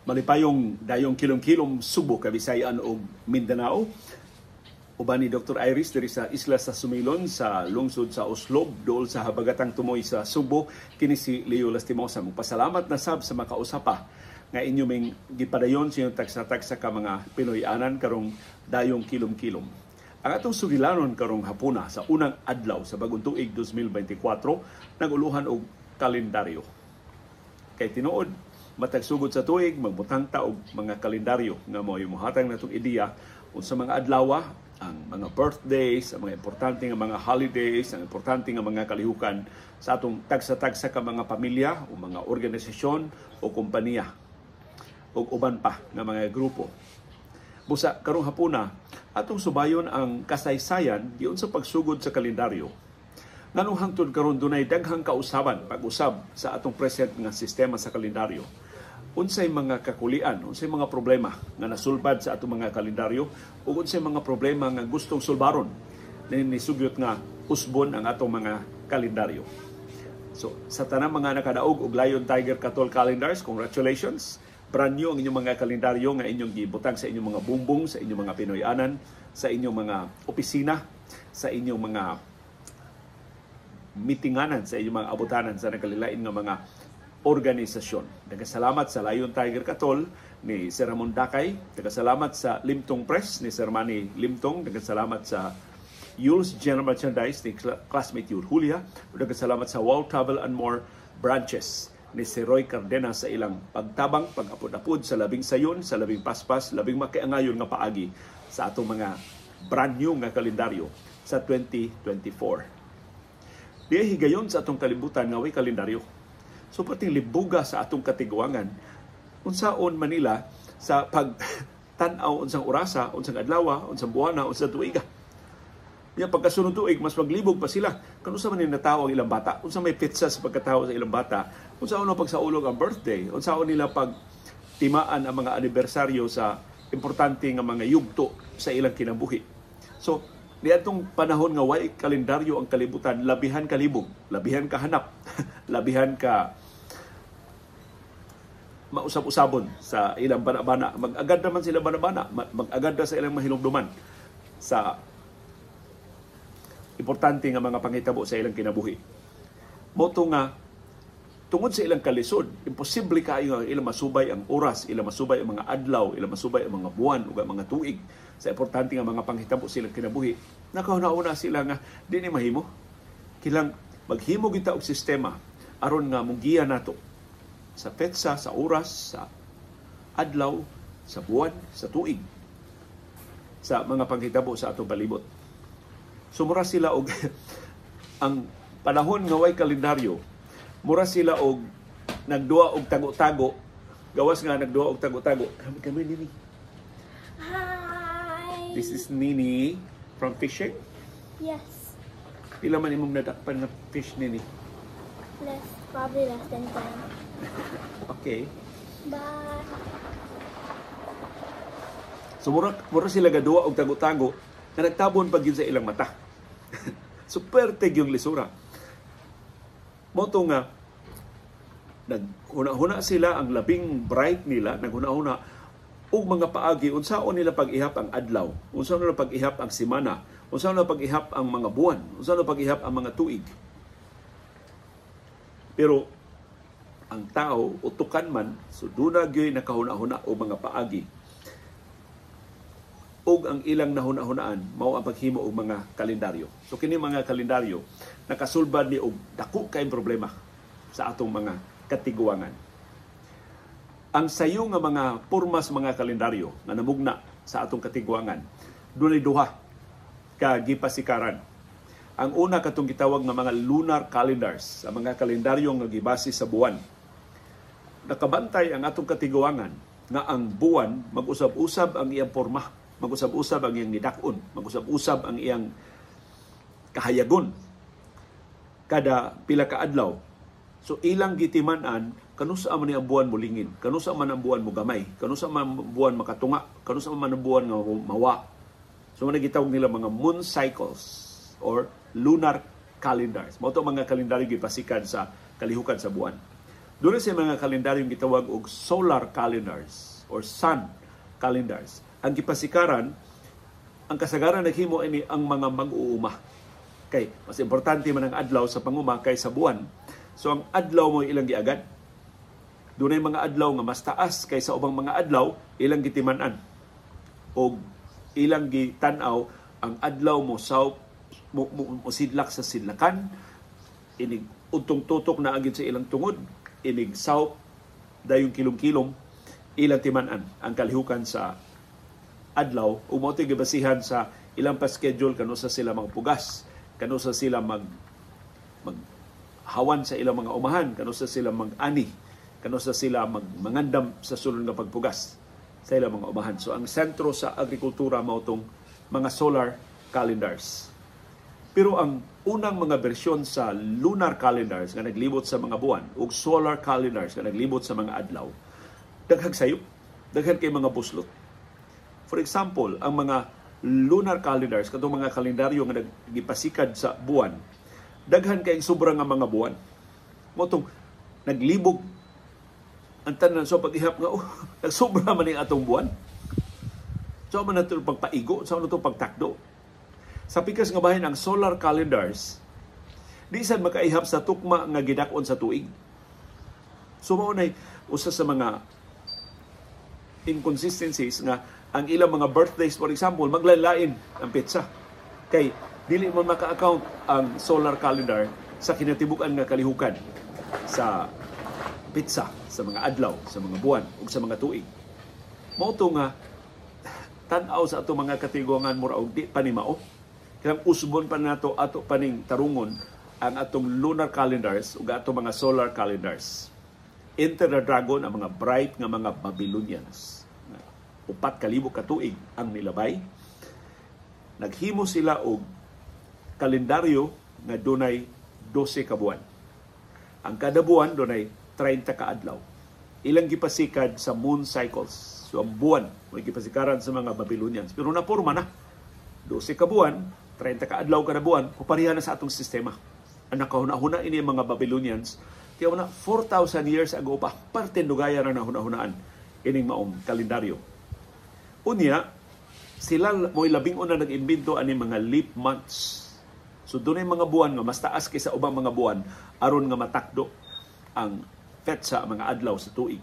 malipayong dayong kilom-kilom Subo, Kabisayan ug Mindanao. Uban ni Dr. Iris diri sa isla sa Sumilon sa lungsod sa Oslob, dool sa habagatang tumoy sa Subo. Kini si Leo Lastimosa. Magpasalamat na sab sa makausapa nga inyo ming gipadayon sa inyong tagsa-tagsa ka mga Pinoy-anan karong dayong kilom-kilom. Ang atong sugilanon karong hapuna sa unang adlaw sa bagong tuig 2024 naguluhan og kalendaryo. Kay tinuod matag sugod sa tuig magbutang ta og mga kalendaryo nga mo'y mohatag natong ideya unsa mga adlaw, ang mga birthdays, ang mga importante nga mga holidays, ang importante nga mga kalihukan sa atong tagsa-tagsa ka mga pamilya o mga organisasyon o kompanya o uban pa nga mga grupo. Busa karong hapuna atong subayon ang kasaysayan giun sa pagsugod sa kalendaryo. Nganong hangtod karon dunay daghang kausaban pag-usab sa atong present nga sistema sa kalendaryo. Unsay mga kakulian, unsay mga problema nga nasulbad sa atong mga kalendaryo ug unsay mga problema nga gustong sulbaron ni sugyot nga usbon ang atong mga kalendaryo. So sa tanang mga nakadaog og Lion Tiger Katol calendars, congratulations. Brand new ang inyong mga kalendaryo nga inyong gibutang sa inyong mga bumbong, sa inyong mga Pinoy-anan, sa inyong mga opisina, sa inyong mga mitinganan, sa inyong mga abutanan sa nakalilain nga mga organisasyon. Nagkasalamat sa Lion Tiger Katol ni Sir Ramon Dakay. Nagkasalamat sa Limtong Press ni Sir Manny Limtong. Nagkasalamat sa Yule's General Merchandise ni classmate Yul Julia. Nagkasalamat sa World Travel and More branches ni si Roy Cardenas sa ilang pagtabang, pag-apod-apod sa labing sayon, sa labing paspas, labing makiangayon nga paagi sa atong mga brand new nga kalendaryo sa 2024. Di higayon sa atong kalibutan nga way kalendaryo. So pating libuga sa atong katiguangan, unsaon Manila sa pagtanaw unsang orasa, unsang adlaw, unsang buwana, unsang tuiga. Yan pagkasunod tuig, mas maglibog pa sila. Unsa man ni natawo ang ilang bata? Unsa may pizza sa pagkatawo sa ilang bata? Unsaon na pagsaulog ang birthday? Unsaon nila pagtimaan ang mga anibersaryo sa importante nga mga yugto sa ilang kinabuhi. So, niadtong panahon nga way kalendaryo ang kalibutan, labihan ka libog, labihan ka hanap, labihan ka mausap-usabon sa ilang bana-bana. Mag-agad naman sila bana-bana, mag-agad sa ilang mahinumduman sa importante nga mga pangitabo sa ilang kinabuhi. Moto nga, tungod sa ilang kalisod, imposible kayo nga ilang masubay ang oras, ilang masubay ang mga adlaw, ilang masubay ang mga buwan o mga tuig sa importante nga mga panghitabo sa ilang kinabuhi. Nakauna sila nga, di ni mahimo. Kilang maghimo kita og sistema aron nga mugiya nato sa petsa, sa oras, sa adlaw, sa buwan, sa tuig, sa mga panghitabo sa atong palibot. Sumura sila og ang panahon nga way kalendaryo, mura sila og nagduwa og tago-tago. Gawas nga nagduwa og tago-tago. Kami Nini. Hi. This is Nini from fishing. Yes. Pila man imong nadakpan nga fish, Nini? Probably less than 10. Okay. Bye. So mura sila gaduwa og tago-tago nga nagtabon pag yun sa ilang mata. Super tig yung lisura. Moto nga naghuna-huna sila ang labing bright nila, naghuna-huna og mga paagi unsaon nila pag-ihap ang adlaw, unsaon nila pag-ihap ang semana, unsaon nila pag-ihap ang mga buwan, unsaon nila pag-ihap ang mga tuig. Pero ang tao utukan man, so duna gyud nakahuna-huna og mga paagi ug ang ilang nahuna-hunaan mao ang paghimo og mga kalendaryo. So kini mga kalendaryo nakasulbad ni og dako kay problema sa atong mga katiguangan. Ang sayo nga mga pormas mga kalendaryo nga namugna sa atong katiguangan dunay duha ka gipasikaran. Ang una katong gitawag nga mga lunar calendars, ang mga kalendaryo nga gibase sa buwan. Nakabantay ang atong katiguangan nga ang buwan mag-usab-usab ang iyang porma, mag-usab-usab ang iyang nidakon, mag-usab-usab ang iyang kahayagon kada pila ka adlaw. So ilang gitiman-an kanusa man ang buwan mulingin, kanusa man ang buwan mo gamay, kanusa man ang buwan makatunga, kanusa man ang buwan nga mawa. So man gitawag nila mga moon cycles or lunar calendars. Mao to mga kalendaryo gipasikan sa kalihukan sa buwan. Doon sa mga kalendaryong gitawag og solar calendars or sun calendars. Ang gipasikaran, ang kasagaran naghimo ini ang mga mag-uuma. Kay mas importante man ang adlaw sa panguma kaysa buwan. So ang adlaw mo ilang giagad. Dunay mga adlaw nga mas taas kaysa ubang mga adlaw ilang gitiman-an. O ilang gitan-aw ang adlaw mo sa mo sidlak sa sidlakan, inig untong tutok na agid sa ilang tungod, inig south dayong kilom-kilom ilang timan-an ang kalihukan sa adlaw. Umotoy gibasihan sa ilang pa schedule kano sa sila magpugas, kano sa sila maghawan sa ilang mga umahan, kano sa sila mag-ani, kano sa sila mangandam sa sulod nga pagpugas sa ilang mga umahan. So ang sentro sa agrikultura mao tong mga solar calendars. Pero ang unang mga bersyon sa lunar calendars nga naglibot sa mga buwan ug solar calendars nga naglibot sa mga adlaw, daghang sayop, daghan kay mga buslot. For example, ang mga lunar calendars, katong mga kalendaryo nga nagipasikad sa buwan, daghan kay sobrang nga mga buwan. Motong naglibog ang tanan so pag-ihap nga nagsobra man ning atong buwan. So man nato pagpaigo, so nato pagtakdo. Sa pikas nga bahin ang solar calendars, di sad makaihap sa tukma nga gidak-on sa tuig. So mao nay usa sa mga inconsistencies nga ang ilang mga birthdays, for example, maglalain ang petsa. Kay dili man maka-account ang solar calendar sa kinatibukan nga kalihukan sa petsa, sa mga adlaw, sa mga buwan ug sa mga tuig. Mao to nga tan-aw sa ato mga katigungan mura og di pa ni mao. Kaya usbon pa nato ato paning tarungon ang atong lunar calendars ug atong mga solar calendars. Enter the dragon ang mga bright nga mga Babylonians. 4,000 ka tuig ang nilabay. Naghimo sila og kalendaryo nga dunay 12 ka buwan. Ang kada buwan dunay 30 ka adlaw. Ilang gipasikad sa moon cycles. So ang buwan may gipasikaran sa mga Babylonians. Pero naporma na 12 ka buwan, 30 ka adlaw kada buwan, kupariha na sa atong sistema. Ang nakahuna-huna ini mga Babylonians, kaya na 4,000 years ago pa, parte dugaya na nahuna-hunaan ining maong kalendaryo. Unya, sila mo'y labing una nag-imbento ani mga leap months. So doon ay mga buwan nga mas taas kaysa ubang mga buwan aron nga matakdo ang petsa, mga adlaw sa tuig.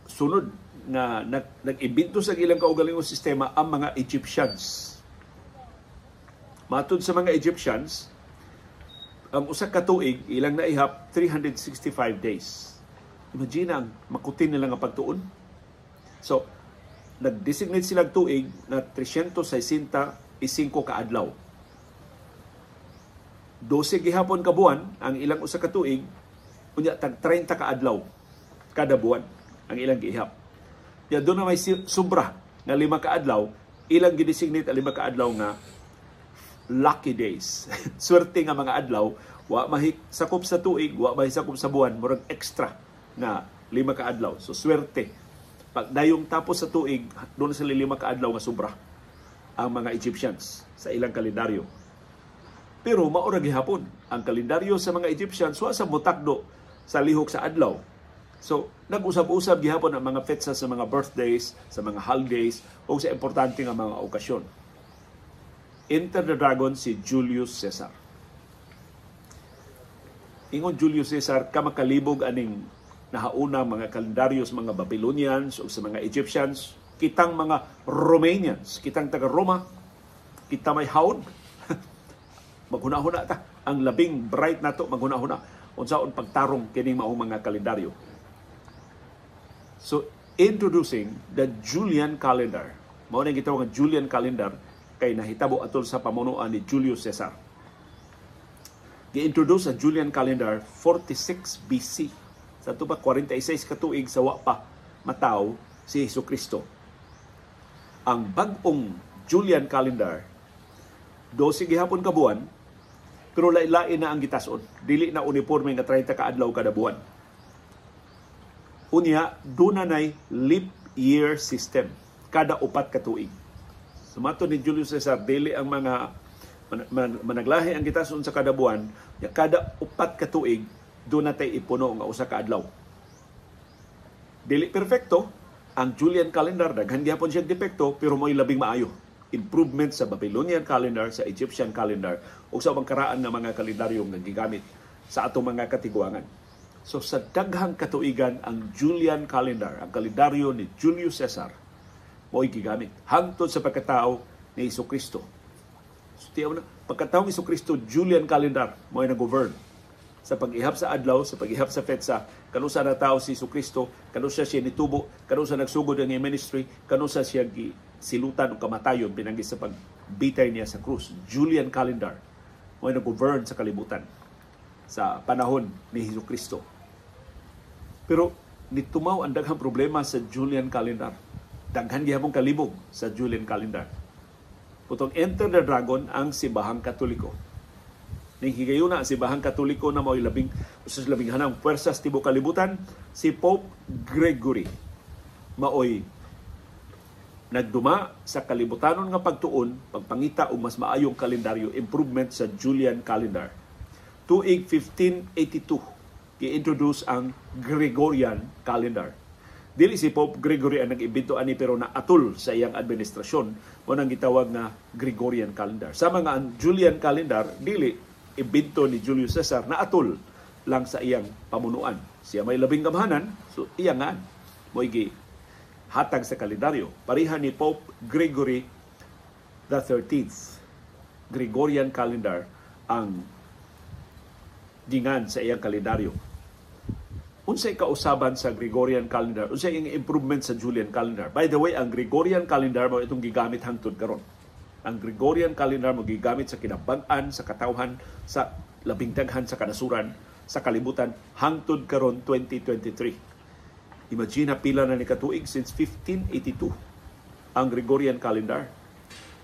Sunod na nag-imbento sa ilang kaugalingong sistema ang mga Egyptians. Matod sa mga Egyptians, ang usa ka tuig ilang naihap 365 days. Imagine ang makutin nila nga pagtuon. So, nag-designate silang tuig na 365 ka adlaw. 12 gihapon ka buwan ang ilang usa ka tuig, unya tag 30 ka adlaw kada buwan ang ilang gihap. Ya doon na may sobra nga 5 ka adlaw, ilang gidesignate ang 5 ka adlaw nga lucky days. Swerte nga mga adlaw, wa mahikasakop sa tuig, wa mahikasakop sa buwan, murag extra na 5 ka adlaw. So swerte. Pag dayong tapos sa tuig, doon sa 5 ka adlaw nga sobra ang mga Egyptians sa ilang kalendaryo. Pero maura gihapon ang kalendaryo sa mga Egyptians wa sa motakdo sa lihok sa adlaw. So, nag-usab-usab gihapon ang mga petsa sa mga birthdays, sa mga holidays, o sa importante nga mga okasyon. Enter the dragon si Julius Caesar. Ingon Julius Caesar, kamakalibog aning nahauna mga kalendaryo sa mga Babylonians o sa mga Egyptians, kitang mga Romanians, kitang taga-Roma, kita may haon, maghuna-huna ta. Ang labing bright nato maghuna-huna. Unsaon pagtarong kining maong mga kalendaryo. So, introducing the Julian calendar. Mao na gitawag nga Julian calendar kay nahitabo atol sa pamunuan ni Julius Caesar. Gi-introduce ang Julian calendar 46 BC. Sa ito pa 46 ka tuig sa wa pa mataw si Jesucristo. Ang bag-ong Julian calendar 12 gihapon ka buwan, pero lain-lain na ang gitas-on. Dili na uniforme nga 30 ka adlaw kada buwan. Unya, doon na leap year system. Kada 4 ka tuig. Sumato ni Julius Caesar, dili ang mga managlahi ang gitason sa kada buwan. Kada 4 ka tuig, doon natay ipuno nga usa ka adlaw. Dili perfecto ang Julian calendar, daghan gyapon siyang depekto, pero mo'y labing maayo. Improvement sa Babylonian calendar, sa Egyptian calendar, o sa ubang karaan ng mga kalendaryo nga gigamit sa atong mga katiguangan. So sa daghang katuigan, ang Julian calendar, ang kalendaryo ni Julius Caesar, mo'y gigamit hangtod sa pagkatao ni Jesucristo. So tiyaw na, pagkatao ni Jesucristo, Julian calendar mo'y nag-govern sa pag-ihap sa adlaw, sa pag-ihap sa petsa, kanu sa natao si Jesucristo, kanu siya nitubo, kanu sa nagsugod ang ministry, kanu sa siya silutan o kamatayon pinanggis sa pagbitay niya sa krus. Julian calendar mo'y nag-govern sa kalibutan sa panahon ni Jesucristo. Pero nitumaw ang daghang problema sa Julian calendar. Daghan gihapon kalibog sa Julian calendar. Putong enter the dragon ang Simbahang Katoliko. Ning higayuna ang Simbahang Katoliko na mao'y labing hanang puwersa sa tibuok kalibutan, si Pope Gregory mao'y nagduma sa kalibutanon nga pagtuon, pagpangita og mas maayong kalendaryo, improvement sa Julian calendar. Tuig 1582, i-introduce ang Gregorian calendar. Dili si Pope Gregory ang nag-imbento ani, pero naatol sa iyang administrasyon mo nang gitawag na Gregorian calendar. Sama nga ang Julian calendar, dili imbento ni Julius Caesar, naatol lang sa iyang pamunuan. Siya may labing gamhanan, so iyangan mo'y hatag sa kalendaryo. Parihan ni Pope Gregory the 13th. Gregorian calendar ang gingan sa iyang kalendaryo. Unsay kausaban sa Gregorian calendar, unsay ang improvement sa Julian calendar. By the way, ang Gregorian calendar mo itong gigamit hangtod karon. Ang Gregorian calendar mo gigamit sa kinabag-an, sa katawhan, sa labing daghan sa kanasuran, sa kalibutan hangtod karon 2023. Imagine pila na ni katuig since 1582 ang Gregorian calendar.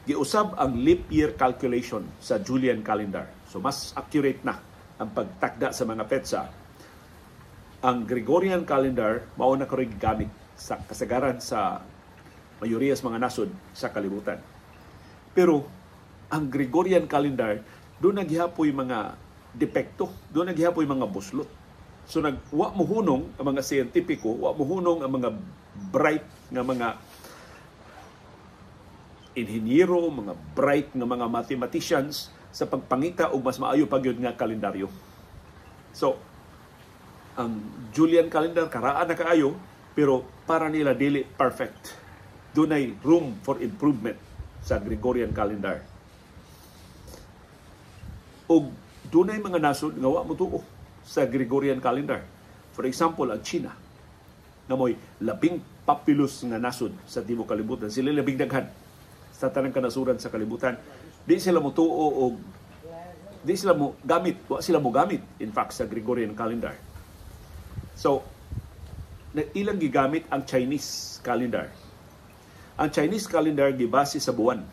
Giusab ang leap year calculation sa Julian calendar. So mas accurate na ang pagtakda sa mga petsa. Ang Gregorian calendar mao na karon gigamit sa kasagaran sa mayoriya sa mga nasod sa kalibutan. Pero ang Gregorian calendar doon naghihapoy mga depekto, doon naghihapoy mga buslot. So wa mo hunong ang mga siyentipiko, wa mo hunong ang mga bright nga mga inhinyero, mga bright nga mga mathematicians sa pagpangita og mas maayo pa gyud nga kalendaryo. So ang Julian calendar karaan na kaayo, pero para nila dili perfect. Dunay room for improvement sa Gregorian calendar. O dunay mga nasod nga wa motuo sa Gregorian calendar. For example, ang China, nga mo'y labing populous nga nasod sa tibuok kalibutan. Sila labing daghan sa tanang kanasuran sa kalibutan. Di sila motuo o di sila mo gamit, wa sila mo gamit in fact sa Gregorian calendar. So, ilang gigamit ang Chinese calendar. Ang Chinese calendar gibase sa buwan.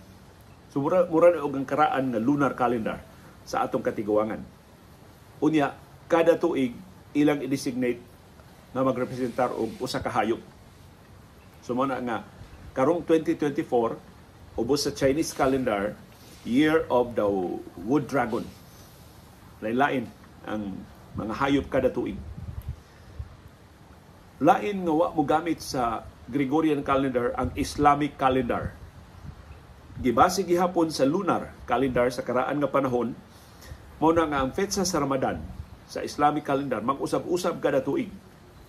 So mura na og ang karaan nga lunar calendar sa atong katiguangan. Unya, kada tuig ilang i-designate na magrepresentar og usa ka hayop. So mo na nga karong 2024 ubos sa Chinese calendar, Year of the Wood Dragon. Lain-lain ang mga hayop kada tuig. Lain nga wa mo gamit sa Gregorian calendar ang Islamic calendar. Gibase gihapon sa lunar calendar sa karaan nga panahon, mao na nga ang petsa sa Ramadan sa Islamic calendar mag-usab-usab kada tuig.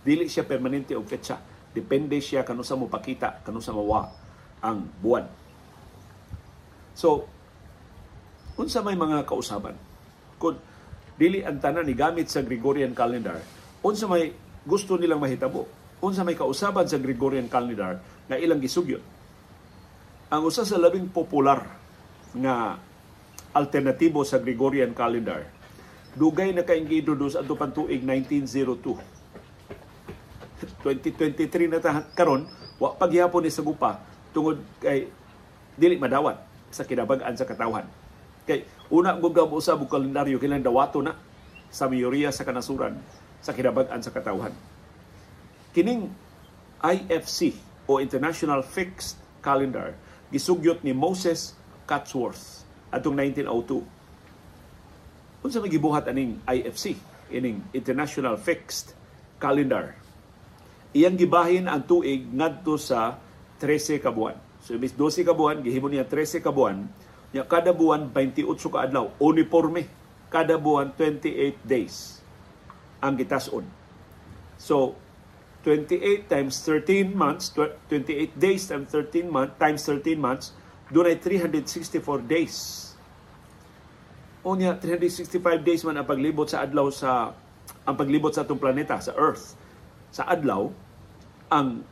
Dili siya permanente og petsa. Depende siya kanu sa mo pakita, kanu sa mawa ang buwan. So, unsa may mga kausaban? Kung dili ang tanan ni gamit sa Gregorian calendar, unsa may gusto nilang mahitabo? Unsa may kausaban sa Gregorian calendar na ilang gisugyon? Ang usa sa labing popular nga alternatibo sa Gregorian calendar, dugay na kaintroduce adto pang tuig 1902. 2023 na karon, wa pagyapon ni sagupa tungod kay dili madawat sa kinabag-an sa katawhan. Kay una gud mo usab og kalendaryo kinahanglan dawato na sa mayoriya sa kanasuran sa kinabag-an sa katawhan. Kining IFC o International Fixed Calendar gisugyot ni Moses Cotsworth atong 1902. Unsa may gibuhat aning IFC? ining International Fixed Calendar. Iyang gibahin ang tuig ngadto sa 13 ka buwan. So imbis 12 ka buwan, gihimo niya 13 ka buwan. Nya kada buwan 28 ka adlaw, uniforme. Kada buwan 28 days ang gitas-on. So 28 times 13 months, 28 days times 13 months, doon ay 364 days. O niya, 365 days man ang paglibot sa adlaw ang paglibot sa atong planeta, sa Earth. Sa adlaw, ang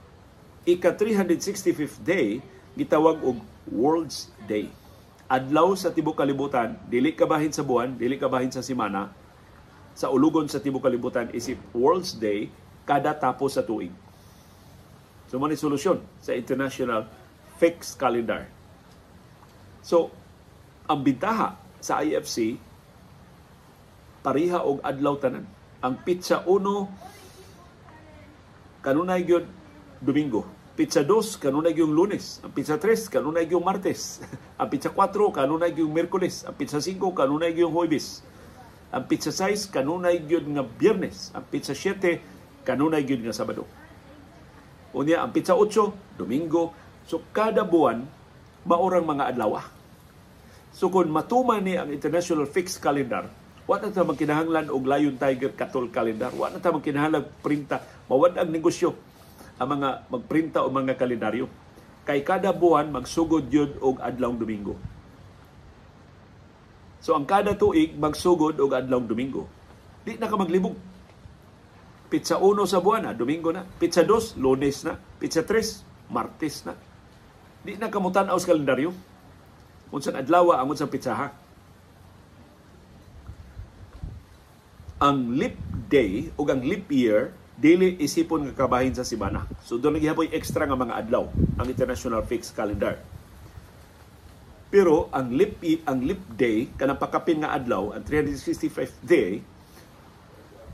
ika-365th day gitawag og World's Day. Adlaw sa tibok kalibutan, dili kabahin sa buwan, dili kabahin sa semana, sa ulugon sa tibok kalibutan isip World's Day kada tapos sa tuig. So man solusyon sa International Fixed Calendar. So ang bintaha sa IFC pariha og adlaw tanan. Ang pizza 1 kanunay gyud Domingo. Pizza 2 kanunay gyud Lunes. Ang pizza 3 kanunay gyud Martes. Ang pizza 4 kanunay gyud Miyerkules. Ang pizza 5 kanunay gyud Huwebes. Ang pizza 6 kanunay gyud nga Biyernes. Ang pizza 7 kanunay gyud nga Sabado. Unya ang pizza 8 Domingo. So kada buwan maurang mga adlaw. So kung matuman ni ang International Fixed Calendar, wa na ta magkinahanglan og Lion Tiger Katol Calendar, wa na ta magkinahanglan printa, mawad ang negosyo ang mga magprinta o mga kalendaryo. Kay kada buwan magsugod yun og adlawng Domingo. So ang kada tuig magsugod og adlawng Domingo. Di na ka maglibog. Pizza 1 sa buwan na, Domingo na. Pizza 2, Lunes na. Pizza 3, Martes na. Di na ka mutan-aw sa kalendaryo. Unsang adlaw ang unsang pitsaha. Ang leap day o ang leap year dili isipon nga kabahin sa semana. So doon naghihapoy extra nga mga adlaw ang International Fixed Calendar. Pero ang leap day kanang pakapin nga adlaw, ang 365th day,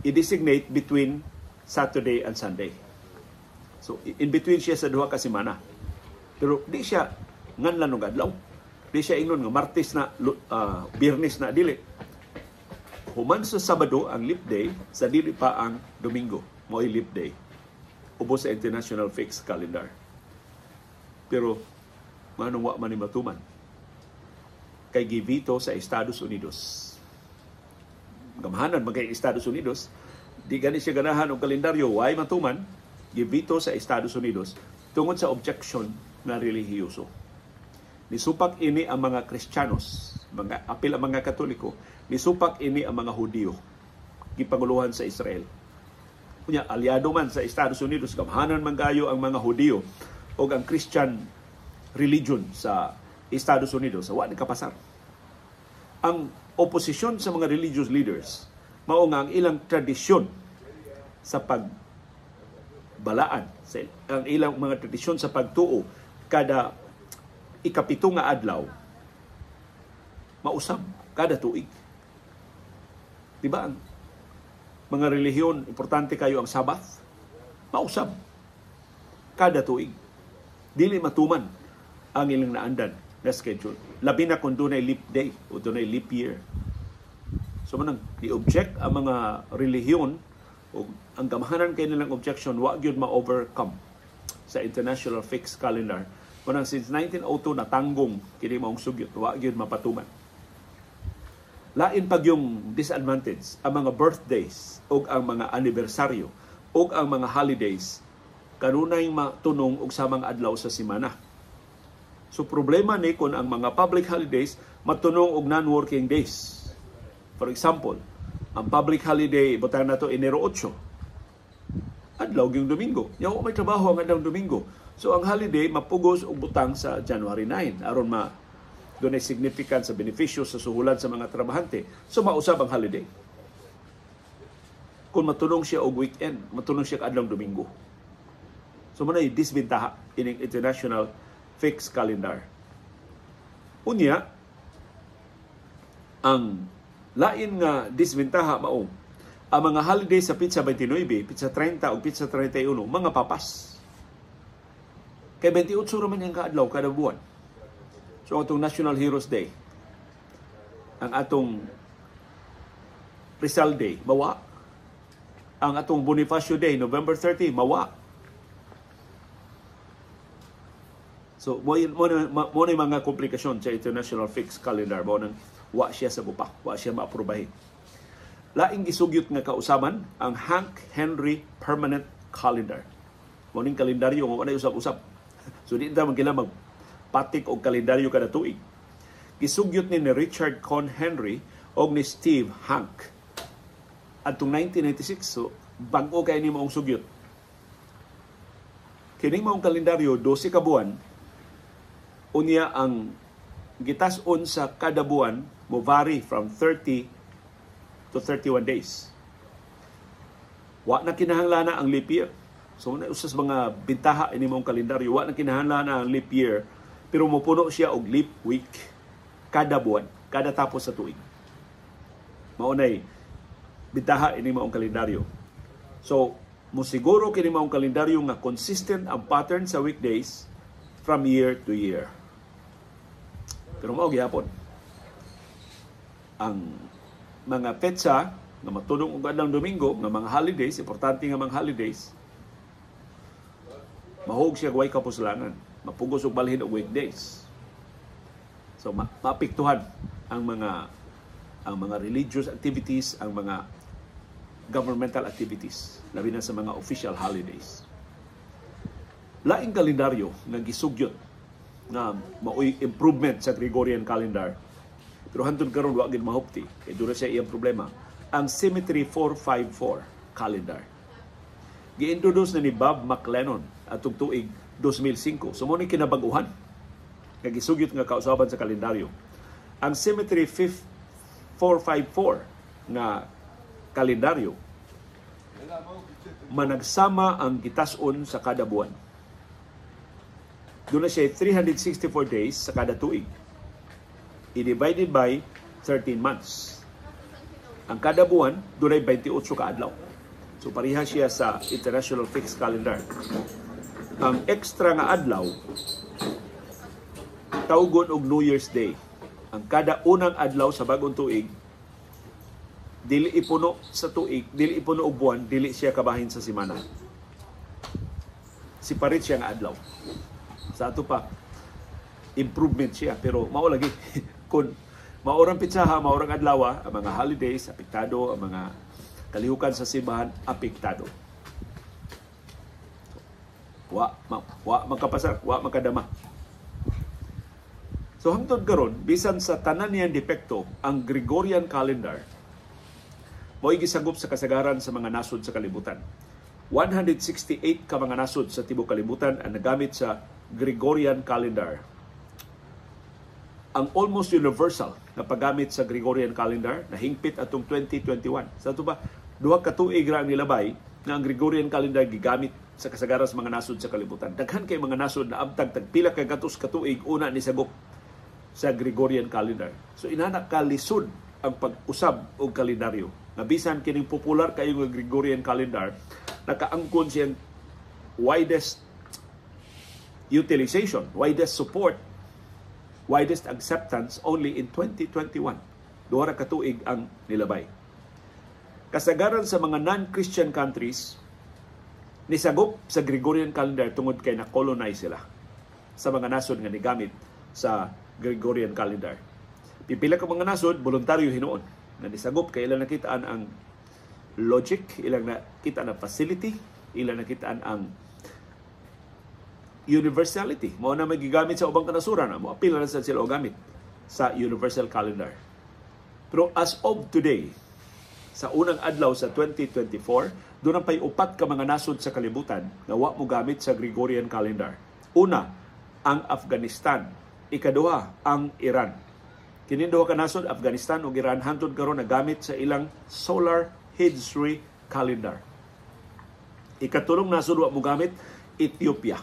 i-designate between Saturday and Sunday. So in between siya sa duha ka semana. Pero di siya nganlan og adlaw. Di siya ingnon nga Martes na, Biyernes na, dili. Human sa Sabado ang leap day, sa dili pa ang Domingo. Mo'y leap day. Ubos sa International Fixed Calendar. Pero, manong wa man ni matuman. Kay givito sa Estados Unidos. Gamahanan magkay Estados Unidos, di gani siya ganahan og kalendaryo, why matuman, givito sa Estados Unidos, tungod sa objection na relihiyoso. Nisupak ini ang mga Kristiyanos, apil ang mga Katoliko, nisupak ini ang mga Hudiyo, gipanguluhan sa Israel. Kunya, aliado man sa Estados Unidos, gamhanan man kayo ang mga Hudiyo o ang Christian religion sa Estados Unidos. Wa ni kapasar. Ang oposisyon sa mga religious leaders, mao nga ang ilang tradisyon sa pagbalaan, ang ilang mga tradisyon sa pagtuo, kada ikapito nga adlaw, mausab kada tuig. Diba ang mga relihiyon, importante kayo ang Sabbath, mausab kada tuig. Dili matuman ang ilang naandan na schedule. Labi na kung doon ay leap day o doon ay leap year. So manang di-object ang mga relihiyon o ang gamahanan kayo nilang objection, wag yun ma-overcome sa International Fixed Calendar. Manang since 1902 natanggong kini maong sugyot, wag yun mapatuman. Lain pag yung disadvantage, ang mga birthdays o ang mga anibersaryo o ang mga holidays kanunay matunong og sa mga adlaw sa semana. So problema ni kung ang mga public holidays matunong og non-working days. For example, ang public holiday butang nato Enero 8. Adlaw yung Domingo. Yaw may trabaho ang adlaw Domingo. So ang holiday mapugos og butang sa January 9 aron doon ay significant sa benepisyo sa suhulan sa mga trabahante. So mausab ang holiday. Kung matunong siya og weekend, matunong siya kadlong Domingo. So manay disbentaha ining International Fixed Calendar. Unya, ang lain nga disbentaha mao ang mga holiday sa Pizza 29, Pizza 30 o Pizza 31, mga papas. Kay 28 raman yung kaadlaw kada buwan. So atong National Heroes Day, ang atong Rizal Day, bawa. ang atong Bonifacio Day, November 30, mawa. So, mo yung mga komplikasyon sa International Fixed Calendar. Mo nang wa siya sa gupa, wa siya maaprobahin. Laing gisugyot nga kausaban ang Hank Henry Permanent Calendar. Mo ning kalendaryo nga wala usab-usab. So di ta man kila magpatik og kalendaryo kada tuig. Gisugyot ni Richard Con Henry og ni Steve Hank adtong 1996. So bag-o kay ni maong sugyot. Kining maong kalendaryo 12 ka buwan unya ang gitas-on sa kada buwan mo vary from 30 to 31 days. Wa na kinahanglan ang leap year. So usas mga bintaha ini mong kalendaryo, wa na kinahanglan ang leap year, pero mopuno siya og leap week kada buwan, kada tapos sa tuig. Maunay bintaha ini mong kalendaryo. So mosiguro kini mong kalendaryo nga consistent ang pattern sa weekdays from year to year. Pero mao gihapon ang mga petsa nga matulong og adlang Domingo nga mga holidays, importante nga mga holidays, mahog siya way kapuslanan, mapugos og balhin og weekdays. So maapektuhan ang mga religious activities, ang mga governmental activities, labi na sa mga official holidays. Laing kalendaryo nga gisugyot na maoy improvement sa Gregorian calendar. Pero hantod karon wa gid mahupti. Kay dura siya iyang problema. Ang Symmetry 454 calendar. Gi-introduce na ni Bob McLennan atong tuig 2005. So mo ni kinabag-uhan nga gisugyot nga kausaban sa kalendaryo. Ang Symmetry 454 nga kalendaryo managsama ang gitas-on sa kada buwan. Doon na siya 364 days sa kada tuig. I-divided by 13 months. Ang kada buwan, doon ay 28 ka adlaw. So pareha siya sa International Fixed Calendar. Ang extra nga adlaw, tawgon og New Year's Day. Ang kada unang adlaw sa bagong tuig, dili ipuno sa tuig, dili ipuno og buwan, dili siya kabahin sa semana. Separate siya nga adlaw. Sa ato pa, improvement siya. Pero mao lagi, kung maurang pitsaha, maurang adlaw, ang mga holidays, apektado, ang mga kalihukan sa simbahan, apektado. Wa magkapasar, wa magkadama. So hangtod karon, bisan sa tanan niyang depekto, ang Gregorian calendar, mo'y gisagop sa kasagaran sa mga nasod sa kalibutan. 168 ka mga nasod sa tibuok kalibutan ang nagamit sa Gregorian calendar. Ang almost universal na paggamit sa Gregorian calendar nahingpit atong 2021. Sa ito ba, duha ka tuig ra ang nilabay na ang Gregorian calendar gigamit sa kasagaran sa mga nasod sa kalibutan. Daghan kay mga nasod na abtag tagpila kay gatos ka tuig una ni sagop sa Gregorian calendar. So inana kalisod ang pag-usab og kalendaryo. Nabisan kining popular kayo nga Gregorian calendar, nakaangkon siyang widest utilization, widest support, widest acceptance only in 2021. Duha ra ka tuig ang nilabay. Kasagaran sa mga non-Christian countries, nisagop sa Gregorian calendar tungod kay na-colonize sila sa mga nasod nga nigamit sa Gregorian calendar. Pipila ka mga nasod, voluntaryo hinuon na nisagop kay ilang nakitaan ang logic, ilang nakitaan ang facility, ilang nakitaan ang universality. Mao na magigamit sa ubang kanasuran, mo apil na sila o gamit sa universal calendar. Pero as of today, sa unang adlaw sa 2024, doon pa'y upat ka mga nasod sa kalibutan na wa mo gamit sa Gregorian calendar. Una, ang Afghanistan. Ikaduha, ang Iran. Kining duha ka nasod, Afghanistan ug Iran, hantod karon nagamit sa ilang solar Hijri calendar. Ikatulong nasod wa mo gamit, Ethiopia.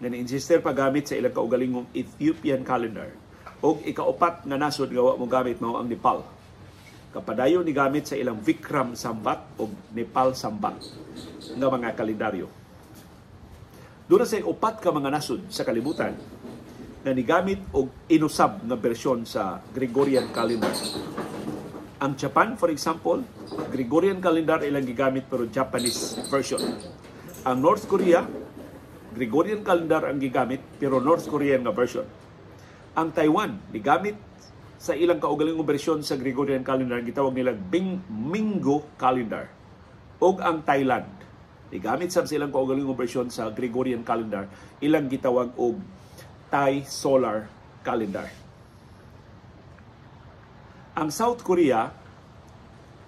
Na ni-insister pa gamit sa ilang kaugalingong Ethiopian calendar. O ikaupat nga nasod nga wa mo gamit mao ang Nepal. Kapadayon ni gamit sa ilang Vikram Sambat o Nepal Sambat nga mga kalendaryo. Doon sa upat ka mga nasod sa kalibutan na nigamit og inusab nga bersyon sa Gregorian calendar. Ang Japan, for example, Gregorian calendar ilang gigamit pero Japanese version. Ang North Korea, Gregorian calendar ang gigamit pero North Korean nga version. Ang Taiwan, gigamit sa ilang kaugalingong bersyon sa Gregorian calendar, gitawag nilang Mingo calendar. O ang Thailand, gigamit sa ilang kaugalingong bersyon sa Gregorian calendar, ilang gitawag og Thai solar calendar. Ang South Korea,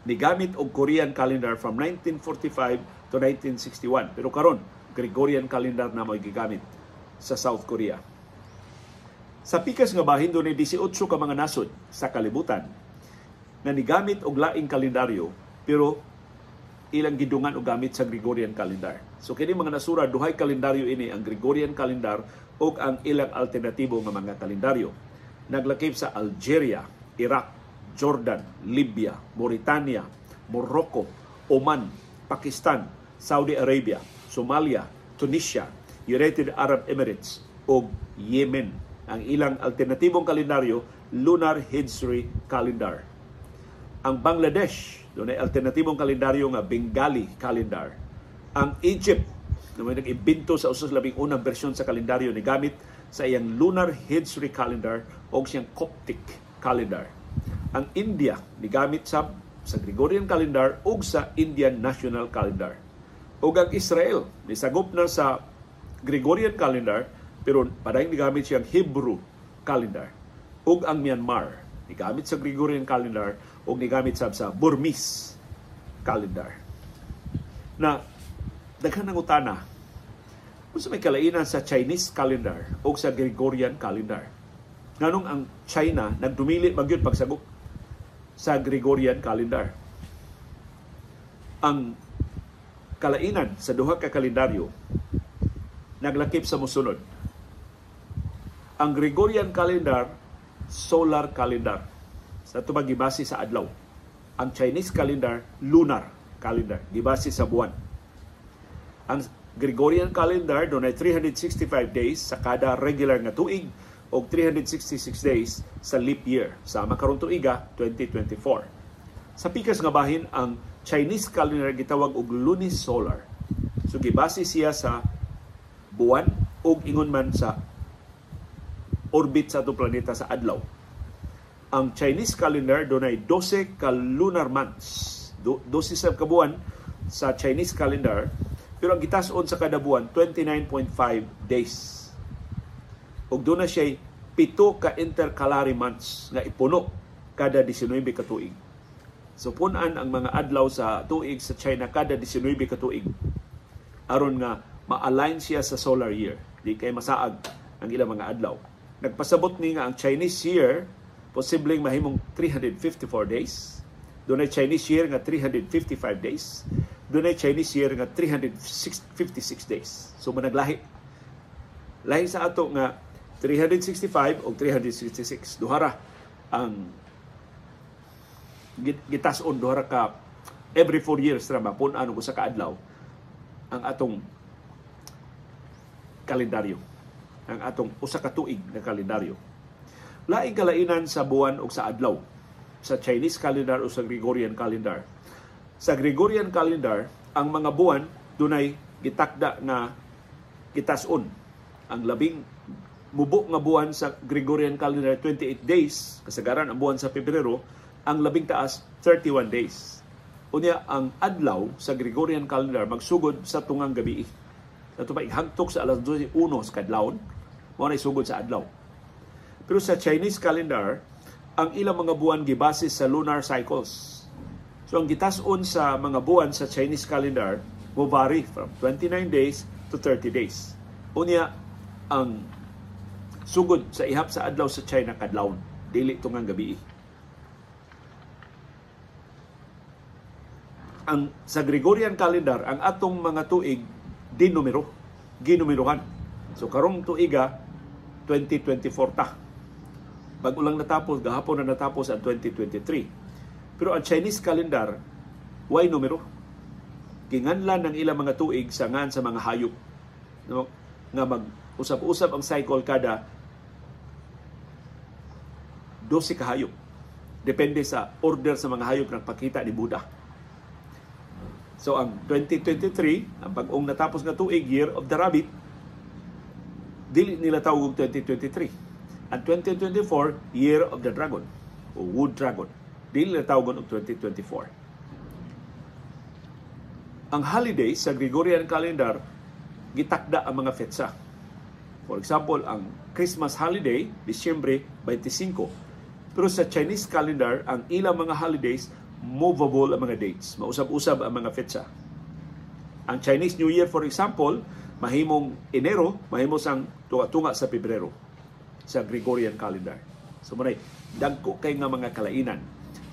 nigamit og Korean calendar from 1945 to 1961. Pero karon Gregorian calendar na mo gigamit sa South Korea. Sa pikas nga bahin doon 18 ka mga nasod sa kalibutan na nigamit og laing kalendaryo pero ilang gidungan og gamit sa Gregorian calendar. So kini mga nasura duhay kalendaryo ini, ang Gregorian calendar ug ang ilang alternatibo nga mga kalendaryo. Naglakip sa Algeria, Iraq, Jordan, Libya, Mauritania, Morocco, Oman, Pakistan, Saudi Arabia, Somalia, Tunisia, United Arab Emirates o Yemen. Ang ilang alternatibong kalendaryo, Lunar Hijri Calendar. Ang Bangladesh, doon ay alternatibong kalendaryo nga Bengali Calendar. Ang Egypt, na may nag-imbento sa usos labing unang bersyon sa kalendaryo ni gamit sa iyang Lunar Hijri Calendar o siyang Coptic Calendar. Ang India, nigamit sa Gregorian calendar o sa Indian National Calendar. O ang Israel, nisagop na sa Gregorian calendar, pero padayong nigamit siyang Hebrew calendar. O ang Myanmar, nigamit sa Gregorian calendar o nigamit sa Burmese calendar. Na, daghan ng utana, kung sa may kalainan sa Chinese calendar o sa Gregorian calendar. Nganong ang China, nagdumili magyud pagsagop sa Gregorian calendar. Ang kalainan sa duha ka kalendaryo naglakip sa mosunod. Ang Gregorian calendar, solar calendar. Sa ito gibase sa adlaw. Ang Chinese calendar, lunar calendar. Gibase sa buwan. Ang Gregorian calendar, doon ay 365 days sa kada regular nga tuig o 366 days sa leap year. Sama karong tuiga, 2024. Sa pikas nga bahin, ang Chinese calendar gitawag og lunisolar. So gibase siya sa buwan o ingon man sa orbit sa atong planeta sa adlaw. Ang Chinese calendar doon ay 12 ka lunar months. 12 sa kabuan sa Chinese calendar, pero ang gitas-on sa kada buwan 29.5 days. Og doon na siya 7 ka intercalary months nga ipuno kada 19 ka tuig. So punan ang mga adlaw sa tuig sa China kada 19 ka tuig aron nga ma-align siya sa solar year. Di kay masaag ang ilang mga adlaw. Nagpasabot ni nga ang Chinese year posibleng mahimong 354 days. Doon ay Chinese year nga 355 days. Doon ay Chinese year nga 356 days. So managlahi. Lahi sa ato nga 365 o 366. Duhara ang gitas-on, duhara ka every 4 years na mapunan o sa kaadlaw ang atong kalendaryo. Ang atong usa ka tuig na kalendaryo. Laing kalainan sa buwan o sa adlaw sa Chinese calendar o sa Gregorian calendar. Sa Gregorian calendar, ang mga buwan dunay gitakda na gitas-on. Ang labing mubo nga buwan sa Gregorian calendar 28 days, kasagaran ang buwan sa Pebrero, ang labing taas 31 days. Unya ang adlaw sa Gregorian calendar magsugod sa tungang gabi. Sa tubay hangtok sa alas 12:01 sa kadlawon, mo na sugod sa adlaw. Pero sa Chinese calendar, ang ilang mga buwan gibase sa lunar cycles. So ang gitas-on sa mga buwan sa Chinese calendar mo vary from 29 days to 30 days. Unya ang sugod sa ihap sa adlaw sa China kadlawon, dili tungang gabi. Ang sa Gregorian calendar, ang atong mga tuig ginumerohan. So karong tuiga 2024 ta. Bago lang natapos, gahapon na natapos ang 2023. Pero ang Chinese calendar, way numero. Kinganlan ng ilang mga tuig sa ngan sa mga hayop. No? Nga mag-usap-usap ang cycle kada 12 ka hayop. Depende sa order sa mga hayop ng pakita ni Buddha. So ang 2023, ang pag-ong natapos nga tuig, Year of the Rabbit, dili nila tawag 2023. Ang 2024, Year of the Dragon o Wood Dragon, dili nila tawag og 2024. Ang holiday sa Gregorian calendar, gitakda ang mga fetsa. For example, ang Christmas holiday, Disyembre 25. Pero sa Chinese calendar, ang ilang mga holidays, movable ang mga dates. Mausab-usab ang mga fetsa. Ang Chinese New Year, for example, mahimong Enero, mahimo sang tunga-tunga sa Pebrero sa Gregorian calendar. So munay dagko kay nga mga kalainan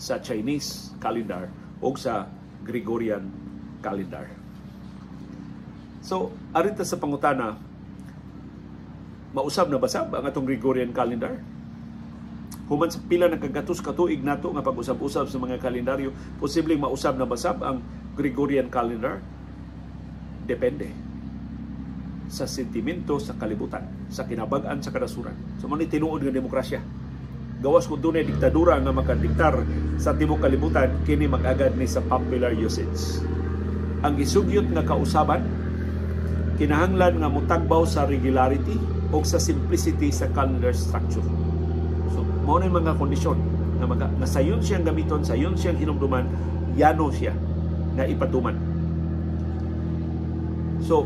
sa Chinese calendar o sa Gregorian calendar. So arita sa pangutana, mausab na basab ang atong Gregorian calendar? Human sa pila ng kagatos katuig nato nga pag-usab-usab sa mga kalendaryo, posibleng mausab na basab ang Gregorian calendar? Depende sa sentimento sa kalibutan, sa kinabag-an sa kadasuran. So man tinuod nga demokrasya. Gawas kung dunay diktadura nga makadiktar sa tibuok kalibutan, kini mag-agad ni sa popular usage. Ang gisugyot nga kausaban, kinahanglan nga mutagbaw sa regularity o sa simplicity sa calendar structure. So mao na mga kondisyon na sayon siyang gamiton, sayon siyang hinumduman, yano siya na ipatuman. So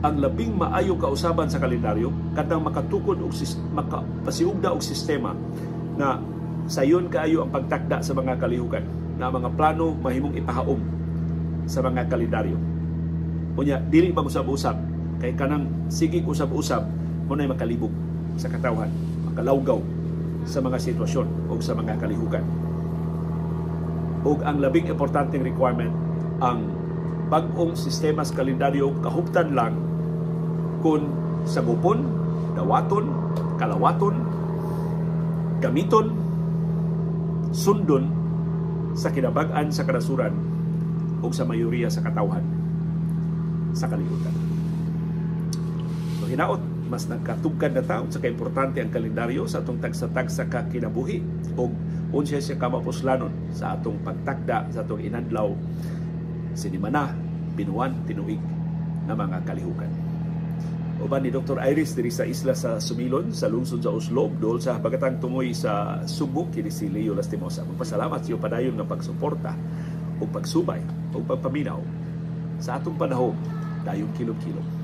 ang labing maayo kausaban sa kalendaryo kadang makatukod og makapasiugda og sistema na sayon kaayo ang pagtakda sa mga kalihukan, na mga plano mahimong ipahaom sa mga kalendaryo. Unya dili mag-usab-usab kay kanang sige usab-usab mo na makalibog sa katawhan, makalawgaw sa mga sitwasyon o sa mga kalihukan. Ug ang labing importanteng requirement, ang bag-ong sistema sa kalendaryo kahuptan lang kung sagupon, dawaton, kalawaton, gamiton, sundon sa kinabag-an sa kadasuran o sa mayoriya sa katawhan sa kalibutan. So hinaot, mas nagkatugkad na taon sa kaimportante ang kalendaryo sa atong tagsa-tagsa ka kinabuhi o unsya siya kamapuslanon sa atong pagtakda sa atong inadlaw sinimana, binuan, tinuig na mga kalihukan. Uban ni Dr. Iris diri sa isla sa Sumilon, sa lungsod sa Oslob, dool sa habagatang tumoy sa Subo, kini si Leo Lastimosa. Magpasalamat sa iyo padayon ng pagsuporta o pagsubay o pagpaminaw sa atong panahon dayong kilom-kilom.